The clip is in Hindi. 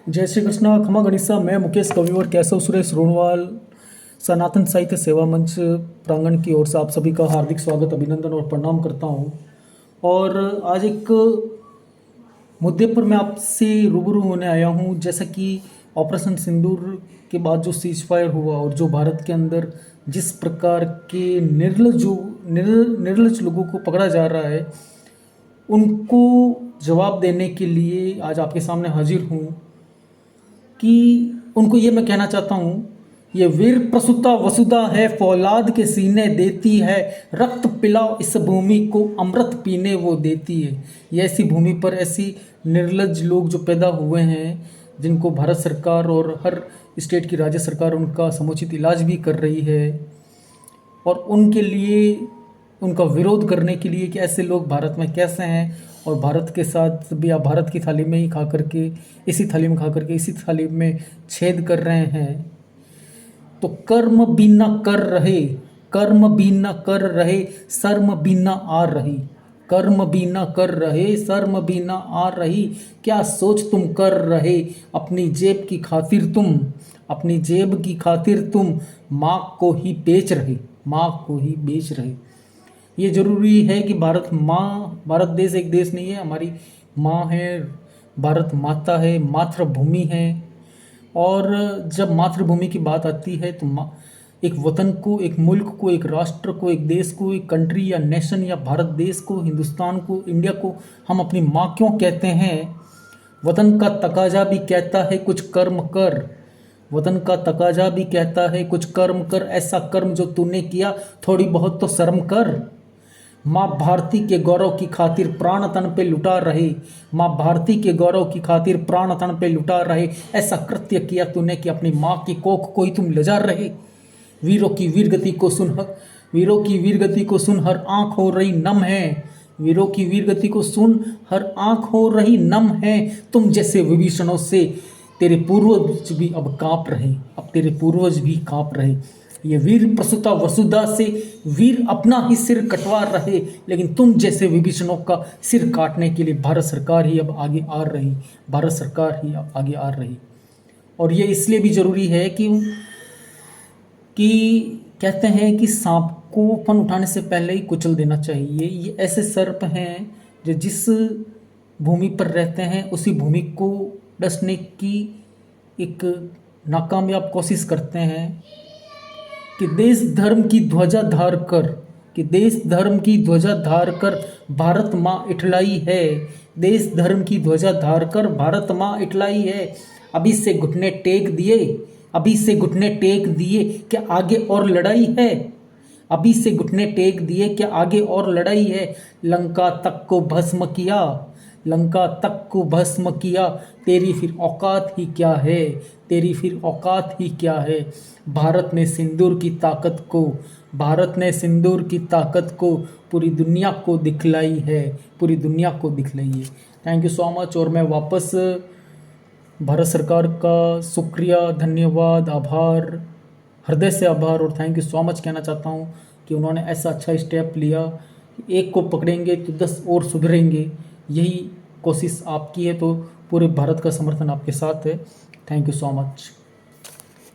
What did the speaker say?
जय श्री कृष्णा। खमा गणिसा। मैं मुकेश कविवर केशव सुरेश रोणवाल सनातन साहित्य सेवा मंच प्रांगण की ओर से आप सभी का हार्दिक स्वागत, अभिनंदन और प्रणाम करता हूं। और आज एक मुद्दे पर मैं आपसे रूबरू होने आया हूं। जैसा कि ऑपरेशन सिंदूर के बाद जो सीज फायर हुआ और जो भारत के अंदर जिस प्रकार के निर्लज लोगों को पकड़ा जा रहा है, उनको जवाब देने के लिए आज आपके सामने हाजिर हूँ कि उनको ये मैं कहना चाहता हूँ, ये वीर प्रसूता वसुधा है, फौलाद के सीने देती है, रक्त पिलाओ इस भूमि को, अमृत पीने वो देती है। ये ऐसी भूमि पर ऐसी निर्लज लोग जो पैदा हुए हैं, जिनको भारत सरकार और हर स्टेट की राज्य सरकार उनका समुचित इलाज भी कर रही है, और उनके लिए उनका विरोध करने के लिए कि ऐसे लोग भारत में कैसे हैं, और भारत के साथ भी आप भारत की थाली में ही खा करके, इसी थाली में खा करके इसी थाली में छेद कर रहे हैं। तो कर्म भी न कर रहे, कर्म भी न कर रहे, शर्म भी न आ रही, कर्म भी न कर रहे, शर्म भी न आ रही, क्या सोच तुम कर रहे, अपनी जेब की खातिर तुम, अपनी जेब की खातिर तुम माँ को ही बेच रहे, माँ को ही बेच रहे। ये ज़रूरी है कि भारत माँ, भारत देश एक देश नहीं है, हमारी माँ है, भारत माता है, मातृभूमि है। और जब मातृभूमि की बात आती है तो माँ एक वतन को, एक मुल्क को, एक राष्ट्र को, एक देश को, एक कंट्री या नेशन या भारत देश को, हिंदुस्तान को, इंडिया को हम अपनी माँ क्यों कहते हैं? वतन का तकाजा भी कहता है कुछ कर्म कर, वतन का तकाजा भी कहता है कुछ कर्म कर, ऐसा कर्म जो तूने किया थोड़ी बहुत तो शर्म कर। माँ भारती के गौरव की खातिर प्राण तन पे लुटा रहे, माँ भारती के गौरव की खातिर प्राण तन पे लुटा रहे, ऐसा कृत्य किया तूने कि अपनी माँ की कोख को ही तुम लजा रहे। वीरों की वीर गति को सुन, वीरों की वीर गति को सुन, हर आंख हो रही नम है, वीरों की वीर गति को सुन, हर आंख हो रही नम है। तुम जैसे विभीषणों से तेरे पूर्वज भी अब कांप रहे, अब तेरे पूर्वज भी कांप रहे। ये वीर प्रसूता वसुधा से वीर अपना ही सिर कटवा रहे, लेकिन तुम जैसे विभीषणों का सिर काटने के लिए भारत सरकार ही अब आगे आ रही, भारत सरकार ही अब आगे आ रही। और ये इसलिए भी ज़रूरी है कि कहते हैं कि सांप को फन उठाने से पहले ही कुचल देना चाहिए। ये ऐसे सर्प हैं जो जिस भूमि पर रहते हैं उसी भूमि को डसने की एक नाकामयाब कोशिश करते हैं कि देश धर्म की ध्वजा धार कर, कि देश धर्म की ध्वजा धार कर भारत माँ इठलाई है, देश धर्म की ध्वजा धार कर भारत माँ इठलाई है। अभी से घुटने टेक दिए, अभी से घुटने टेक दिए, क्या आगे और लड़ाई है? अभी से घुटने टेक दिए, क्या आगे और लड़ाई है? लंका तक को भस्म किया, लंका तक को भस्म किया, तेरी फिर औकात ही क्या है, तेरी फिर औकात ही क्या है? भारत ने सिंदूर की ताकत को, भारत ने सिंदूर की ताकत को पूरी दुनिया को दिखलाई है, पूरी दुनिया को दिखलाई है। Thank you so much. और मैं वापस भारत सरकार का शुक्रिया, धन्यवाद, आभार, हृदय से आभार और थैंक यू सो मच कहना चाहता हूँ कि उन्होंने ऐसा अच्छा स्टेप लिया। एक को पकड़ेंगे तो 10 और सुधरेंगे, यही कोशिश आपकी है, तो पूरे भारत का समर्थन आपके साथ है। Thank you so much.